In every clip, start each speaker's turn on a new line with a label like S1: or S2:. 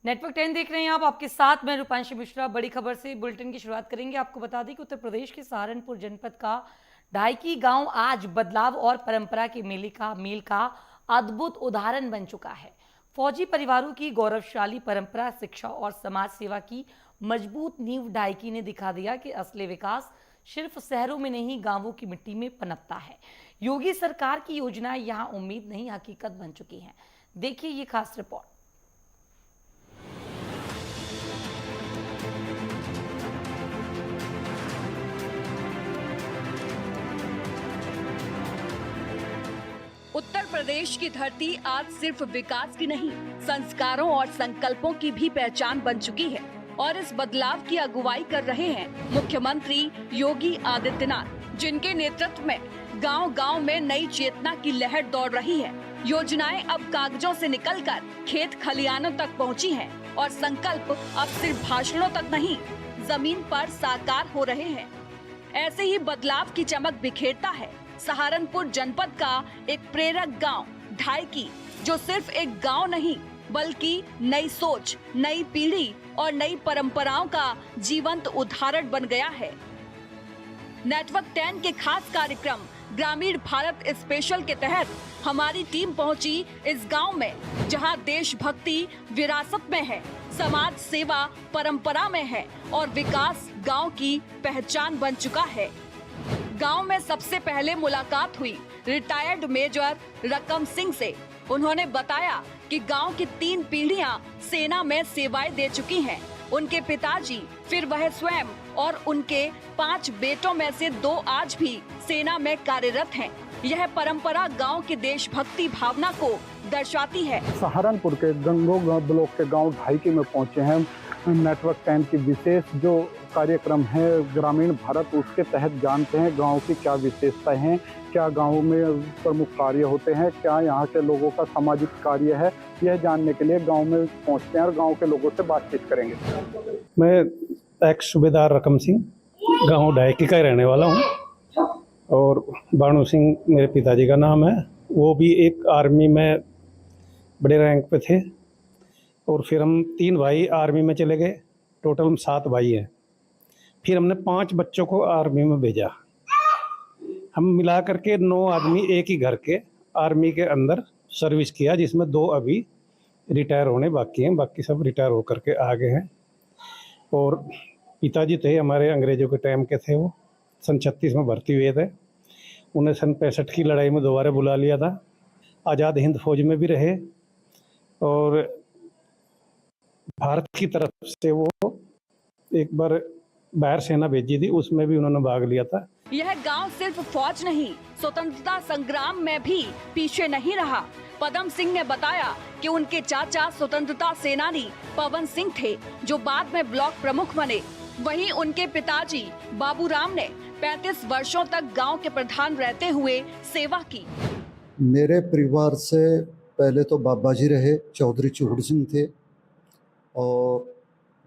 S1: Network 10 देख रहे हैं आप, आपके साथ मैं रूपांशी मिश्रा। बड़ी खबर से बुलेटिन की शुरुआत करेंगे। आपको बता दें कि उत्तर प्रदेश के सहारनपुर जनपद का ढाईकी गांव आज बदलाव और परंपरा के मेल का अद्भुत उदाहरण बन चुका है। फौजी परिवारों की गौरवशाली परंपरा, शिक्षा और समाज सेवा की मजबूत नींव ढाईकी ने दिखा दिया कि असली विकास सिर्फ शहरों में नहीं, गांवों की मिट्टी में पनपता है। योगी सरकार की योजनाएं यहां उम्मीद नहीं, हकीकत बन चुकी हैं। देखिए ये खास रिपोर्ट।
S2: उत्तर प्रदेश की धरती आज सिर्फ विकास की नहीं, संस्कारों और संकल्पों की भी पहचान बन चुकी है। और इस बदलाव की अगुवाई कर रहे हैं मुख्यमंत्री योगी आदित्यनाथ, जिनके नेतृत्व में गांव-गांव में नई चेतना की लहर दौड़ रही है। योजनाएं अब कागजों से निकलकर खेत खलिहानों तक पहुंची हैं और संकल्प अब सिर्फ भाषणों तक नहीं, जमीन पर साकार हो रहे हैं। ऐसे ही बदलाव की चमक बिखेरता है सहारनपुर जनपद का एक प्रेरक गांव ढाईकी, जो सिर्फ एक गांव नहीं बल्कि नई सोच, नई पीढ़ी और नई परंपराओं का जीवंत उदाहरण बन गया है। नेटवर्क 10 के खास कार्यक्रम ग्रामीण भारत स्पेशल के तहत हमारी टीम पहुंची इस गांव में, जहां देशभक्ति विरासत में है, समाज सेवा परंपरा में है और विकास गांव की पहचान बन चुका है। गांव में सबसे पहले मुलाकात हुई रिटायर्ड मेजर रकम सिंह से। उन्होंने बताया कि गांव की 3 पीढ़ियां सेना में सेवाएं दे चुकी हैं। उनके पिताजी, फिर वह स्वयं और उनके 5 बेटों में से 2 आज भी सेना में कार्यरत हैं। यह परंपरा गांव की देशभक्ति भावना को दर्शाती है।
S3: सहारनपुर के गंगो ब्लॉक के गांव ढाईकी में पहुंचे हैं। नेटवर्क 10 की विशेष जो कार्यक्रम है ग्रामीण भारत, उसके तहत जानते हैं गांव की क्या विशेषताएं हैं, क्या गांव में प्रमुख कार्य होते हैं, क्या यहाँ के लोगों का सामाजिक कार्य है। यह जानने के लिए गांव में पहुंचते हैं और गांव के लोगों से बातचीत करेंगे।
S4: मैं एक्स सूबेदार रकम सिंह गांव ढाईकी का रहने वाला हूं और बाणू सिंह मेरे पिताजी का नाम है। वो भी एक आर्मी में बड़े रैंक पे थे और फिर हम 3 भाई आर्मी में चले गए। टोटल हम 7 भाई हैं। फिर हमने 5 बच्चों को आर्मी में भेजा। हम मिला करके 9 आदमी एक ही घर के आर्मी के अंदर सर्विस किया, जिसमें 2 अभी रिटायर होने बाकी हैं, बाकी सब रिटायर होकर के आ गए हैं। और पिताजी थे हमारे अंग्रेजों के टाइम के थे, वो सन 36 में भर्ती हुए थे। उन्हें सन 65 की लड़ाई में दोबारा बुला लिया था। आज़ाद हिंद फौज में भी रहे और भारत की तरफ से वो एक बार बाहर सेना भेजी थी, उसमें भी उन्होंने भाग लिया था।
S2: यह गांव सिर्फ फौज नहीं, स्वतंत्रता संग्राम में भी पीछे नहीं रहा। पदम सिंह ने बताया कि उनके चाचा स्वतंत्रता सेनानी पवन सिंह थे, जो बाद में ब्लॉक प्रमुख बने। वहीं उनके पिताजी बाबूराम ने 35 वर्षों तक गांव के प्रधान रहते हुए सेवा की।
S5: मेरे परिवार से पहले तो बाबा जी रहे, चौधरी चूहड़ सिंह थे, और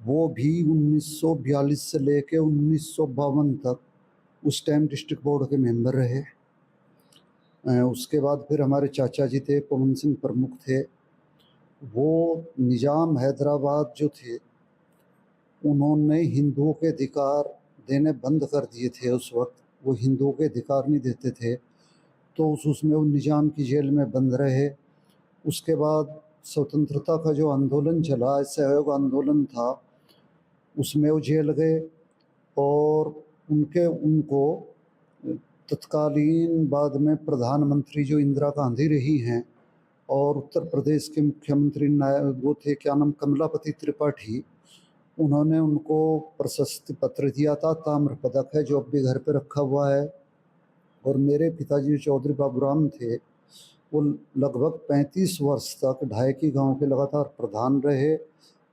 S5: वो भी 1942 से लेके 1952 तक उस टाइम डिस्ट्रिक्ट बोर्ड के मेंबर रहे। उसके बाद फिर हमारे चाचा जी थे, पवन सिंह प्रमुख थे। वो निज़ाम हैदराबाद जो थे, उन्होंने हिंदुओं के अधिकार देने बंद कर दिए थे। उस वक्त वो हिंदुओं के अधिकार नहीं देते थे, तो उसमें वो निज़ाम की जेल में बंद रहे। उसके बाद स्वतंत्रता का जो आंदोलन चला, सहयोग आंदोलन था, उसमें वो जेल गए और उनको तत्कालीन बाद में प्रधानमंत्री जो इंदिरा गांधी रही हैं और उत्तर प्रदेश के मुख्यमंत्री वो थे, क्या नाम, कमलापति त्रिपाठी, उन्होंने उनको प्रशस्ति पत्र दिया था। ताम्र पदक है जो अब भी घर पे रखा हुआ है। और मेरे पिताजी चौधरी बाबूराम थे, वो लगभग 35 वर्ष तक ढाईकी गांव के लगातार प्रधान रहे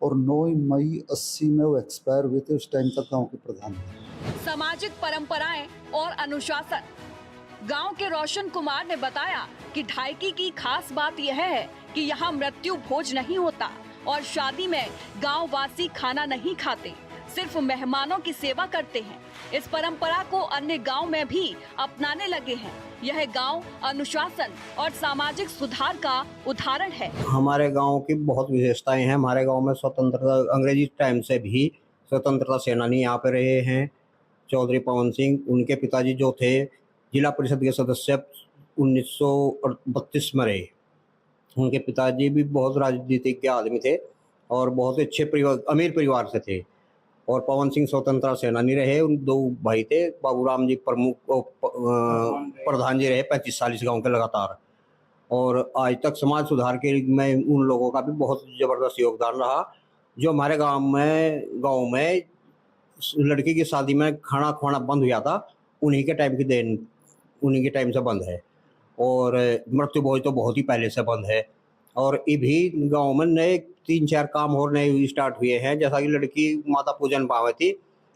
S5: और 9 मई 80 में वो एक्सपायर हुए थे। उस टाइम तक गांव के प्रधान थे।
S2: सामाजिक परंपराएं और अनुशासन। गांव के रोशन कुमार ने बताया कि ढाईकी की खास बात यह है कि यहाँ मृत्यु भोज नहीं होता और शादी में गांव वासी खाना नहीं खाते, सिर्फ मेहमानों की सेवा करते हैं। इस परंपरा को अन्य गांव में भी अपनाने लगे हैं। यह गांव अनुशासन और सामाजिक सुधार का उदाहरण है।
S6: हमारे गांव की बहुत विशेषताएं हैं। हमारे गांव में स्वतंत्रता अंग्रेजी टाइम से भी स्वतंत्रता सेनानी यहाँ पे रहे हैं। चौधरी पवन सिंह, उनके पिताजी जो थे जिला परिषद के सदस्य 1932 में रहे। उनके पिताजी भी बहुत राजनीतिक के आदमी थे और बहुत अच्छे परिवार, अमीर परिवार से थे। और पवन सिंह स्वतंत्रता सेनानी रहे। उन दो भाई थे, बाबूराम जी प्रधान जी रहे 35 साल इस गांव के लगातार। और आज तक समाज सुधार के में उन लोगों का भी बहुत ज़बरदस्त योगदान रहा। जो हमारे गांव में लड़की की शादी में खाना खुआना बंद हुआ था, उन्हीं के टाइम की देन, उन्हीं के टाइम से बंद है। और मृत्यु भोज तो बहुत ही पहले से बंद है। और ये भी गांव में नए 3-4 काम और नए स्टार्ट हुए हैं। जैसा कि लड़की माता पूजन पावे थी,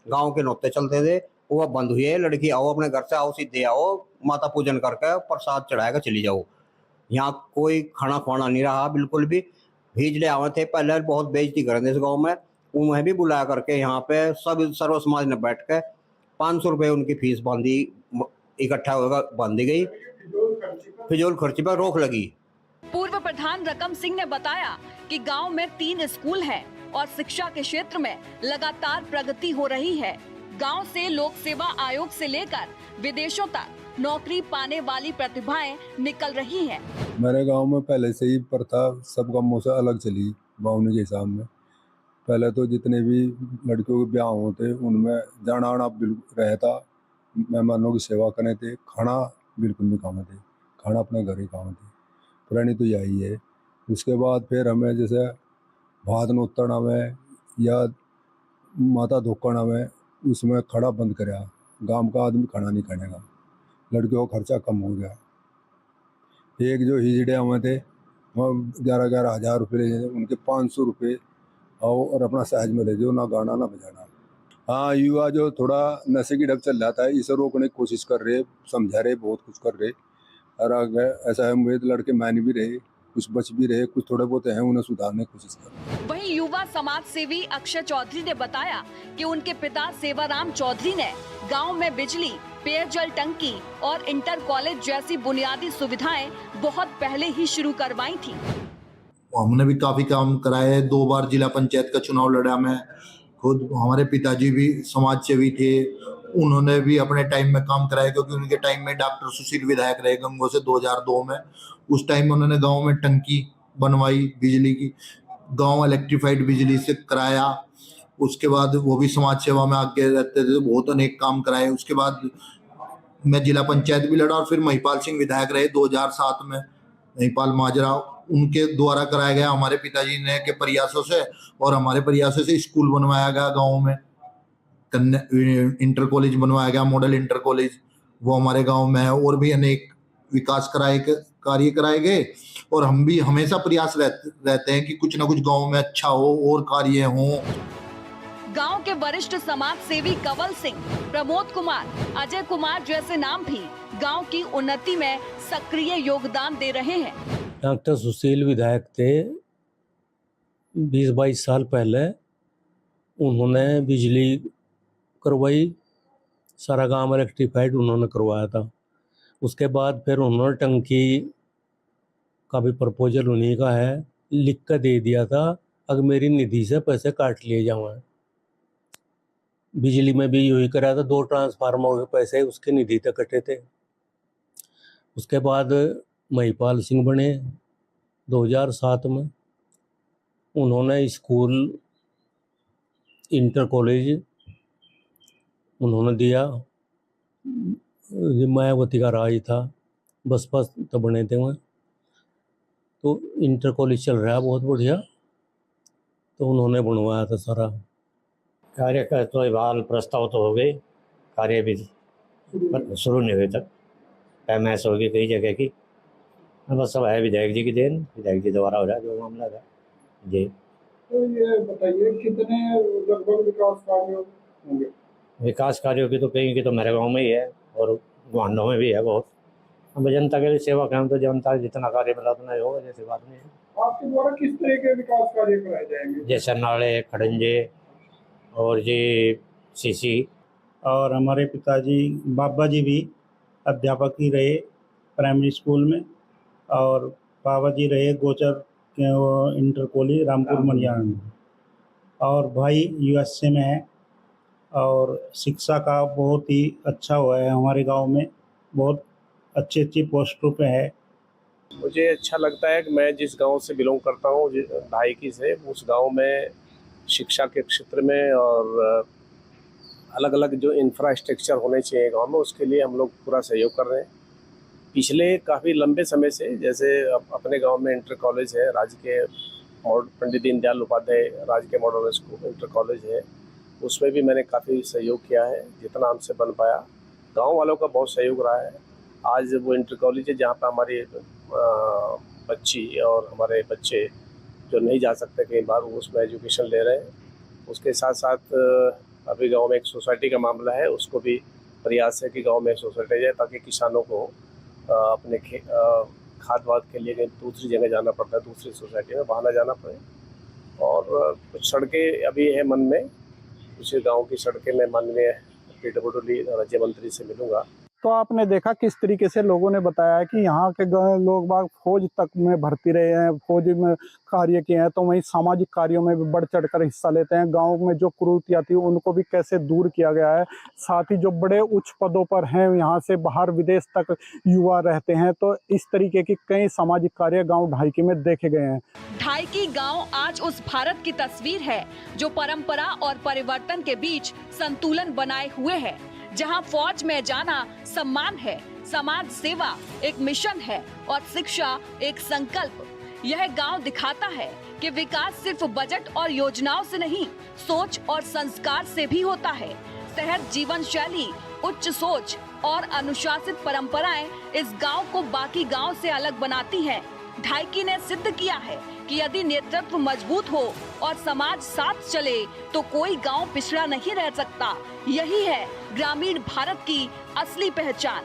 S6: गांव के नौते चलते थे, वो बंद हुए। लड़की आओ, अपने घर से आओ, सीधे आओ, माता पूजन करके प्रसाद चढ़ाएगा चली जाओ। यहाँ कोई खाना खुआना नहीं रहा बिल्कुल भी। भेजले आवे थे, पहले बहुत बेइज्जती कर रहे थे इस गाँव में। उन्हें भी बुलाया करके यहाँ पे सब सर्व समाज ने बैठ के 500 रुपये उनकी फीस बांधी, इकट्ठा होकर बांधी गई। फिजूल खर्ची पर रोक लगी।
S2: पूर्व प्रधान रकम सिंह ने बताया कि गांव में 3 स्कूल हैं और शिक्षा के क्षेत्र में लगातार प्रगति हो रही है। गांव से लोक सेवा आयोग से लेकर विदेशों तक नौकरी पाने वाली प्रतिभाएं निकल रही हैं।
S7: मेरे गांव में पहले से ही प्रथा सब गांवों से अलग चली। बावनी के हिसाब में पहले तो जितने भी लड़कियों के ब्याह होते उनमें जाना आना बिल्कुल रहता। मेहमानों की सेवा करने थे, खाना बिल्कुल नहीं खाने थे, खाना अपने घर ही खाने थे। पुरानी तो यही है। उसके बाद फिर हमें जैसे भात नोतना में या माता धोकना में, उसमें खड़ा बंद कराया। गांव का आदमी खाना नहीं खानेगा, लड़कियों का खर्चा कम हो गया। एक जो हिजड़े हमें थे वहाँ 11-11 हज़ार रुपये ले, उनके 500 रुपये और अपना सहज में ले जाओ, ना गाना ना बजाना। हाँ, युवा जो थोड़ा नशे की ढब चल जाता है, इसे रोकने की कोशिश कर रहे, समझा रहे, बहुत कुछ कर रहे। और अगर ऐसा है उम्मीद लड़के मान भी रहे, कुछ बच भी रहे, कुछ थोड़े बहुत हैं उन्हें सुधारने की कोशिश कर।
S2: वहीं युवा समाज सेवी अक्षय चौधरी ने बताया कि उनके पिता सेवाराम चौधरी ने गांव में बिजली, पेयजल टंकी और इंटर कॉलेज जैसी बुनियादी सुविधाएं बहुत पहले ही शुरू करवाई थी।
S8: हमने भी काफी काम कराए। 2 बार जिला पंचायत का चुनाव लड़ा मैं खुद। हमारे पिताजी भी समाज सेवी थे, उन्होंने भी अपने टाइम में काम कराया, क्योंकि उनके टाइम में डॉक्टर सुशील विधायक रहे गंगो से 2002 में। उस टाइम में उन्होंने गांव में टंकी बनवाई बिजली की, गांव इलेक्ट्रीफाइड बिजली से कराया। उसके बाद वो भी समाज सेवा में आगे रहते थे, बहुत अनेक काम कराए। उसके बाद मैं जिला पंचायत भी लड़ा और फिर महिपाल सिंह विधायक रहे 2007 में, महिपाल माजरा, उनके द्वारा कराया गया हमारे पिताजी ने के प्रयासों से। और हमारे प्रयासों से स्कूल बनवाया गया गाँव में, इंटर कॉलेज बनवाया गया, मॉडल इंटर कॉलेज, वो हमारे गांव में है। और भी अनेक विकास कार्य कराए गए। और हम भी हमेशा प्रयास रहते हैं कि कुछ ना कुछ गांव में अच्छा हो और कार्य हो।
S2: गांव के वरिष्ठ समाज सेवी कंवल सिंह, प्रमोद कुमार, अजय कुमार जैसे नाम भी गांव की उन्नति में सक्रिय योगदान दे रहे हैं।
S9: डॉक्टर सुशील विधायक थे 20-22 साल पहले, उन्होंने बिजली करवाई, सारा गांव इलेक्ट्रीफाइड उन्होंने करवाया था। उसके बाद फिर उन्होंने टंकी का भी प्रपोजल उन्हीं का है, लिख कर दे दिया था। अगर मेरी निधि से पैसे काट लिए जाएं। बिजली में भी यही कराया था, 2 ट्रांसफार्मर के पैसे उसके निधि तक कटे थे। उसके बाद महिपाल सिंह बने 2007 में, उन्होंने स्कूल, इंटर कॉलेज उन्होंने दिया। मायावती का राज था, बसपा तो बने थे वहाँ, तो इंटर कॉलेज चल रहा है बहुत बढ़िया, तो उन्होंने बनवाया था सारा।
S10: कार्य का तो हाल प्रस्ताव तो हो गए, कार्य भी शुरू नहीं हुए तक। पैमाइश होगी कई जगह की, बस सब है विधायक जी की देन, विधायक जी द्वारा हो रहा है जो मामला था जी।
S3: तो ये बताइए कितने लगभग विकास कार्य होंगे?
S10: विकास कार्यों की तो कहीं की तो मेरे गांव में ही है और गुआंढों में भी है बहुत। हम जनता के लिए सेवा करें तो जनता जितना कार्य मिला उतना ही होगा, जैसी बात नहीं है।
S3: आपके द्वारा किस तरह के विकास कार्य कराए जाएंगे?
S10: जैसे नाले, खड़ंजे और जी सीसी।
S4: और हमारे पिताजी बाबा जी भी अध्यापक ही रहे प्राइमरी स्कूल में, और बाबा जी रहे गोचर के वो इंटर कॉलेज रामपुर मनियार में, और भाई यूएसए में है। और शिक्षा का बहुत ही अच्छा हुआ है हमारे गांव में, बहुत अच्छी अच्छी पोस्टों पे है।
S11: मुझे अच्छा लगता है कि मैं जिस गांव से बिलोंग करता हूं, ढाईकी से, उस गांव में शिक्षा के क्षेत्र में और अलग अलग जो इंफ्रास्ट्रक्चर होने चाहिए गांव में, उसके लिए हम लोग पूरा सहयोग कर रहे हैं। पिछले काफ़ी लंबे समय से, जैसे अपने गांव में इंटर कॉलेज है, राजकीय पंडित दीनदयाल उपाध्याय राजकीय मॉडल स्कूल इंटर कॉलेज है, उसमें भी मैंने काफ़ी सहयोग किया है जितना हमसे बन पाया। गांव वालों का बहुत सहयोग रहा है। आज वो इंटर कॉलेज है जहाँ पर हमारी बच्ची और हमारे बच्चे जो नहीं जा सकते कई बार, वो उसमें एजुकेशन ले रहे हैं। उसके साथ साथ अभी गांव में एक सोसाइटी का मामला है, उसको भी प्रयास है कि गांव में एक सोसाइटी जाए ताकि किसानों को अपने खाद वाद के लिए कहीं दूसरी जगह जाना पड़ता है, दूसरी सोसाइटी में वहाँ ना जाना पड़े। और कुछ सड़कें अभी है मन में, कुछ गाँव की सड़कें मैं माननीय PWD राज्य मंत्री से मिलूँगा।
S3: तो आपने देखा किस तरीके से लोगों ने बताया कि यहाँ के लोग बाग फौज तक में भर्ती रहे हैं, फौज में कार्य किए हैं, तो वहीं सामाजिक कार्यों में भी बढ़ चढ़कर हिस्सा लेते हैं। गांव में जो कुरीतियाँ थी उनको भी कैसे दूर किया गया है। साथ ही जो बड़े उच्च पदों पर हैं, यहाँ से बाहर विदेश तक युवा रहते हैं, तो इस तरीके की कई सामाजिक कार्य गाँव ढाईकी में देखे गए हैं।
S2: ढाईकी गांव आज उस भारत की तस्वीर है जो परंपरा और परिवर्तन के बीच संतुलन बनाए हुए है, जहां फौज में जाना सम्मान है, समाज सेवा एक मिशन है और शिक्षा एक संकल्प। यह गांव दिखाता है कि विकास सिर्फ बजट और योजनाओं से नहीं, सोच और संस्कार से भी होता है। सहज जीवन शैली, उच्च सोच और अनुशासित परंपराएं इस गांव को बाकी गांव से अलग बनाती हैं। ढाईकी ने सिद्ध किया है कि यदि नेतृत्व मजबूत हो और समाज साथ चले तो कोई गांव पिछड़ा नहीं रह सकता। यही है ग्रामीण भारत की असली पहचान।